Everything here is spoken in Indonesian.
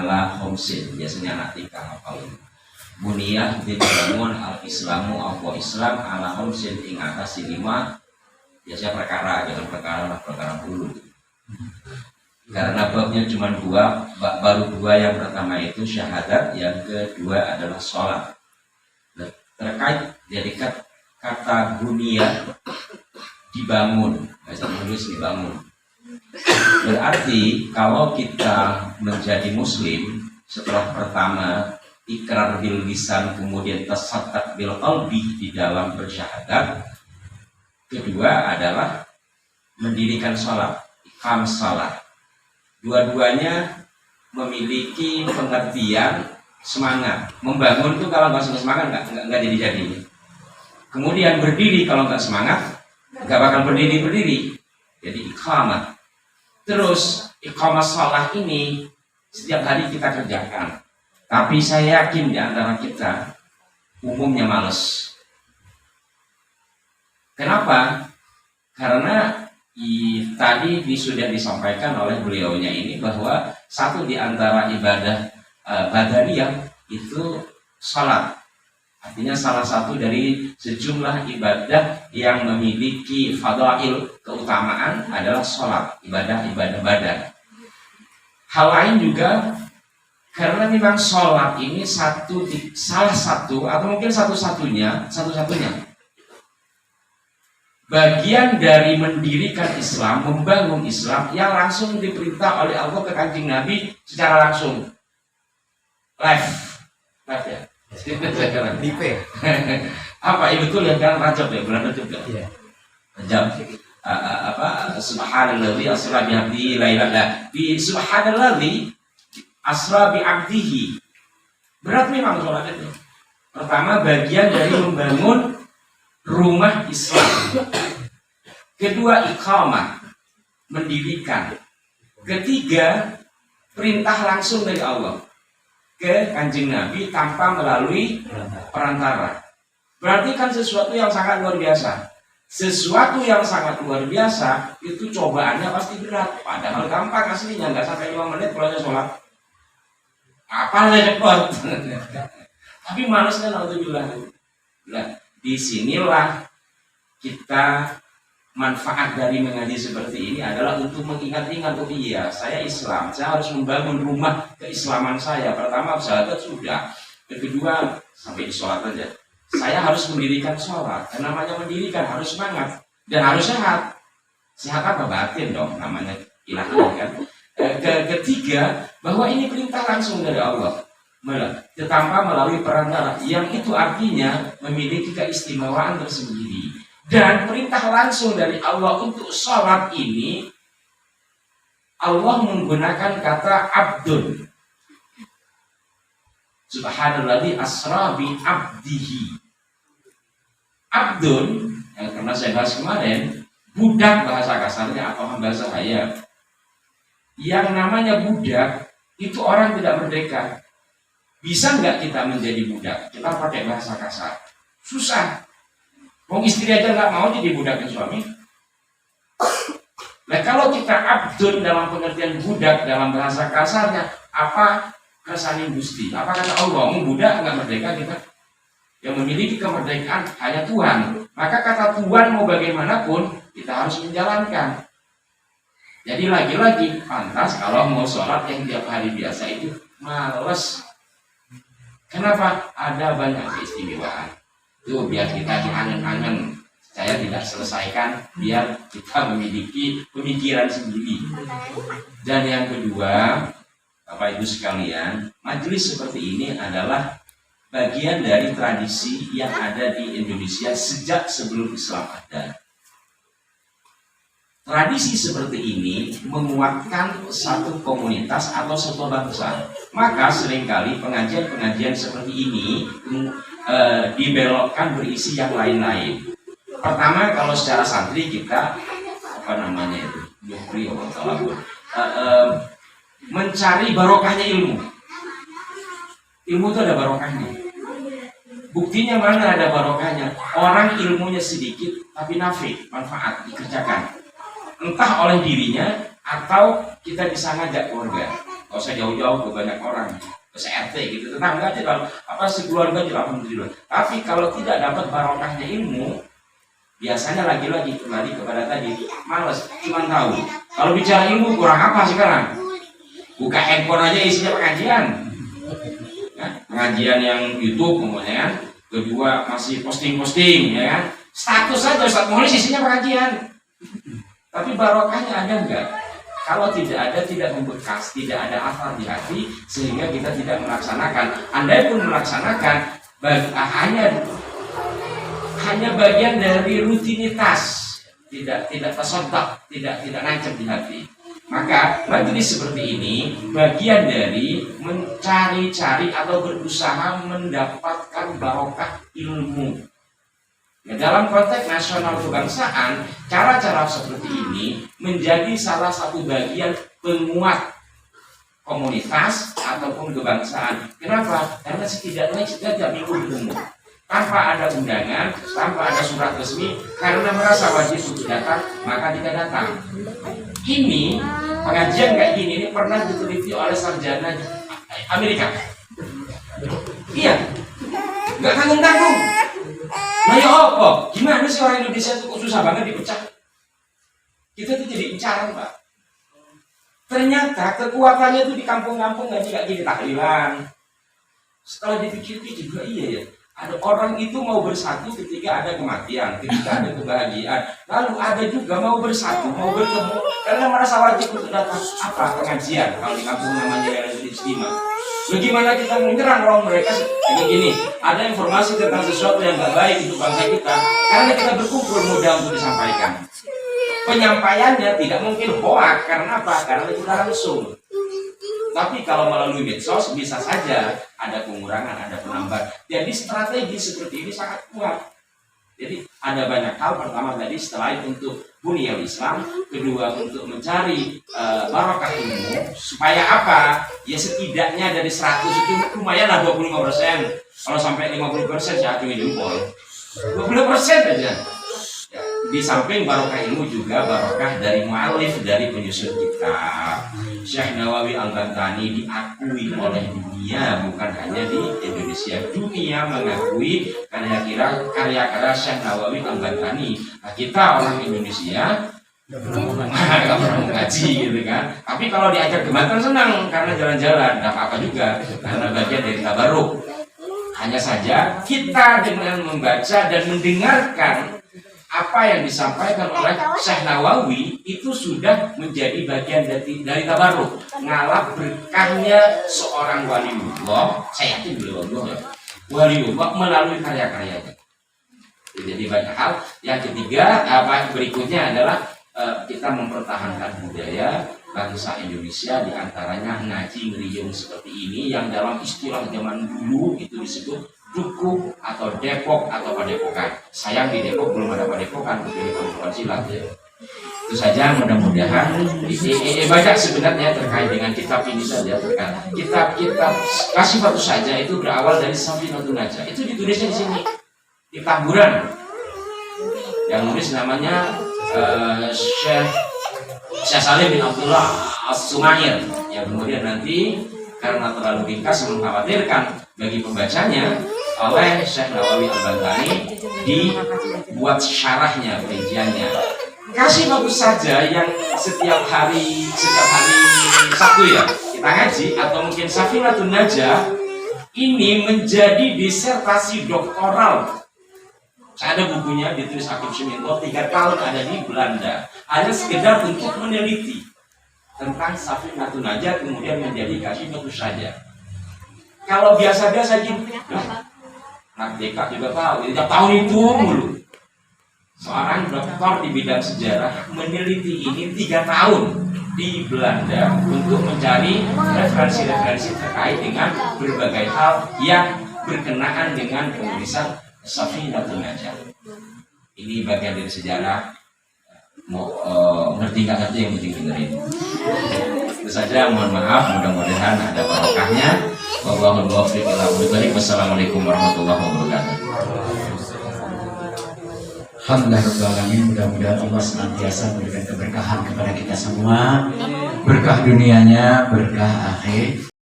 ala khomsin, biasanya anak tingkah hafal ini. Buniyah dibangun al-islamu apa Islam ala khomsin ing atas 5, biasanya perkara, jangan perkara dulu. Karena babnya cuma 2, baru 2, yang pertama itu syahadat, yang kedua adalah sholat. Nah, terkait jadi kata buniyah dibangun, bahasa Inggris dibangun. Berarti kalau kita menjadi muslim setelah pertama ikrar bil lisan, kemudian tasaddaq bil qalbi di dalam bersyahadat, kedua adalah mendirikan sholat, iqam sholat. Dua-duanya memiliki pengertian semangat. Membangun tuh kalau nggak semangat nggak jadi. Kemudian berdiri kalau nggak semangat nggak bakal berdiri. Jadi iqamah. Terus iqamah sholat ini setiap hari kita kerjakan. Tapi saya yakin di antara kita umumnya males. Kenapa? Karena tadi sudah disampaikan oleh beliaunya ini bahwa satu di antara ibadah badaniyah itu salat. Artinya salah satu dari sejumlah ibadah yang memiliki fadail, keutamaan adalah salat, ibadah badan. Hal lain juga karena memang salat ini salah satu atau mungkin satu-satunya bagian dari mendirikan Islam, membangun Islam yang langsung diperintah oleh Allah ke Kanjeng Nabi secara langsung. Live ya. Live. Apa itu betul ya, kan Rajab ya, bulan Rajab ya. Iya. Rajab. Subhanalladzi asra bi 'abdihi lailatan. Bi subhanalladzi asra bi 'abdihi. Berat memang sholat itu. Pertama, bagian dari membangun rumah Islam. Kedua, iqamah, mendirikan. Ketiga, perintah langsung dari Allah ke Kanjeng Nabi tanpa melalui perantara. Berarti kan sesuatu yang sangat luar biasa. Sesuatu yang sangat luar biasa itu cobaannya pasti berat. Padahal gampang aslinya, nggak sampai 5 menit kalau sholat. Apa repot? Tapi malasnya naudzubillah. Nah, disinilah kita manfaat dari mengaji seperti ini adalah untuk mengingat-ingat, oh iya, saya Islam, saya harus membangun rumah keislaman saya. Pertama, syahadat sudah. Kedua, sampai di sholat aja. Saya harus mendirikan sholat. Dan namanya mendirikan harus semangat dan harus sehat. Sehat apa? Batin dong, namanya ilahi kan. Ketiga, bahwa ini perintah langsung dari Allah. Tanpa melalui perantara, yang itu artinya memiliki keistimewaan tersendiri. Dan perintah langsung dari Allah untuk sholat ini, Allah menggunakan kata abdun. Subhanalladzi asra bi 'abdihi. Abdun, yang pernah saya bahas kemarin, budak bahasa kasarnya atau hamba sahaya. Yang namanya budak itu orang tidak merdeka. Bisa nggak kita menjadi budak? Kita pakai bahasa kasar. Susah. Mau istri aja nggak mau jadi budaknya suami. Nah, kalau kita abdun dalam pengertian budak dalam bahasa kasarnya, apa kersane Gusti? Apa kata Allah? Mau budak nggak merdeka kita? Yang memiliki kemerdekaan hanya Tuhan. Maka kata Tuhan mau bagaimanapun kita harus menjalankan. Jadi lagi-lagi pantas kalau mau sholat yang tiap hari biasa itu males. Kenapa? Ada banyak keistimewaan. Itu biar kita diangen-angen. Saya tidak selesaikan biar kita memiliki pemikiran sendiri. Dan yang kedua, Bapak Ibu sekalian, majelis seperti ini adalah bagian dari tradisi yang ada di Indonesia sejak sebelum Islam ada. Tradisi seperti ini menguatkan satu komunitas atau satu bangsa. Maka seringkali pengajian-pengajian seperti ini dibelokkan berisi yang lain-lain. Pertama, kalau secara santri kita mencari barokahnya ilmu. Ilmu itu ada barokahnya. Buktinya mana ada barokahnya? Orang ilmunya sedikit tapi nafi, manfaat dikerjakan. Entah oleh dirinya atau kita bisa ngajak keluarga. Kalau saya jauh-jauh ke banyak orang, ke RT gitu, tetangga aja kalau sekeluarga juga alhamdulillah. Tapi kalau tidak dapat barokahnya ilmu, biasanya lagi-lagi kembali kepada tadi, malas, cuma tahu. Kalau bicara ilmu kurang apa sekarang? Buka handphone aja isinya pengajian, ya, pengajian yang YouTube kemudian, kedua masih posting-posting, ya kan? Status saja Ustaz Muhlis isinya pengajian. Tapi barokahnya ada enggak? Kalau tidak ada, tidak membekas, tidak ada asar di hati, sehingga kita tidak melaksanakan. Andai pun melaksanakan, hanya bagian dari rutinitas, tidak tersentak, tidak nancep di hati. Maka majelis seperti ini bagian dari mencari-cari atau berusaha mendapatkan barokah ilmu. Ya, dalam konteks nasional kebangsaan, cara-cara seperti ini menjadi salah satu bagian penguat komunitas ataupun kebangsaan. Kenapa? Karena setidaknya kita tidak minggu ilmu. Tanpa ada undangan, tanpa ada surat resmi, karena merasa wajib untuk datang, maka kita datang. Ini pengajian kayak gini ini pernah diteliti oleh sarjana Amerika. Iya, nggak tanggung-tanggung. Nah ya apa? Gimana sih orang Indonesia itu kok susah banget dipecah? Kita tuh jadi incaran, Pak. Ternyata kekuatannya tuh di kampung-kampung nggak gini tahlilan. Setelah dipikir-pikir juga iya ya. Ada orang itu mau bersatu ketika ada kematian, ketika ada kebahagiaan. Lalu ada juga mau bersatu, mau bertemu karena merasa wajib untuk datang pengajian. Kalau di kampung namanya yang istimewa. Bagaimana kita menyerang orang mereka kayak gini? Ada informasi tentang sesuatu yang tidak baik untuk bangsa kita, karena kita berkumpul mudah untuk disampaikan. Penyampaiannya tidak mungkin hoak, karena apa? Karena kita langsung. Tapi kalau melalui medsos bisa saja ada pengurangan, ada penambahan. Jadi strategi seperti ini sangat kuat. Jadi ada banyak hal. Pertama tadi setelah itu untuk bunyal Islam, kedua untuk mencari barokah ilmu. Supaya apa? Ya setidaknya dari 100 itu lumayan lah 25%. Kalau sampai 50% saya acungi jempol. 20% aja. Ya, di samping barokah ilmu juga barokah dari mu'alif, dari penyusun kitab. Syekh Nawawi Al-Bantani diakui oleh dunia, bukan hanya di Indonesia. Dunia mengakui karya-karya Syekh Nawawi Al-Bantani. Nah, kita orang Indonesia nggak pernah mengaji gitu kan. Tapi kalau diajak gematan senang karena jalan-jalan, nggak apa-apa juga karena bagian dari tabaruk. Hanya saja kita dengan membaca dan mendengarkan apa yang disampaikan oleh Syekh Nawawi itu sudah menjadi bagian dari tabaruk, ngalap berkahnya seorang waliullah. Saya yakin waliullah melalui karya-karyanya. Jadi banyak hal. Yang ketiga, berikutnya adalah kita mempertahankan budaya bangsa Indonesia, diantaranya ngaji ngeriung seperti ini yang dalam istilah zaman dulu itu disebut Dukuh atau Depok atau Padepokan. Sayang di Depok belum ada Padepokan, jadi perempuan silat ya. Itu saja, mudah-mudahan banyak sebenarnya terkait dengan kitab ini saja. Kitab kasih satu saja itu berawal dari Safinatun Najah. Itu ditulisnya di sini di Tamburan. Yang nulis namanya Syekh Salim bin Abdullah As-Sumair. Yang kemudian nanti karena terlalu ringkas mengkhawatirkan bagi pembacanya, oleh Syekh Nawawi Al-Bantani dibuat syarahnya, perinciannya. Kasih bagus saja yang setiap hari Sabtu ya kita ngaji, atau mungkin Safinatun Najah ini menjadi disertasi doktoral. Saya ada bukunya ditulis Hakim Suminto, 3 tahun ada di Belanda, hanya sekedar untuk meneliti tentang Safinatun Najah, kemudian menjadi kasih bagus saja. Kalau biasa-biasa gitu, anak TK juga tahu, tiap tahun itu mulu. Seorang dokter di bidang sejarah meneliti ini 3 tahun di Belanda untuk mencari referensi-referensi terkait dengan berbagai hal yang berkenaan dengan penulisan Safinatun Najah. Ini bagian dari sejarah. Mau ngerti nggak ngerti yang penting dengerin. Itu saja, mohon maaf, mudah-mudahan ada barokahnya. Wallahul muwaffiq ila aqwamit thoriq. Wassalamualaikum warahmatullahi wabarakatuh. Alhamdulillah Rabbil Alamin. Mudah-mudahan Allah senantiasa memberikan keberkahan kepada kita semua, berkah dunianya, berkah akhir.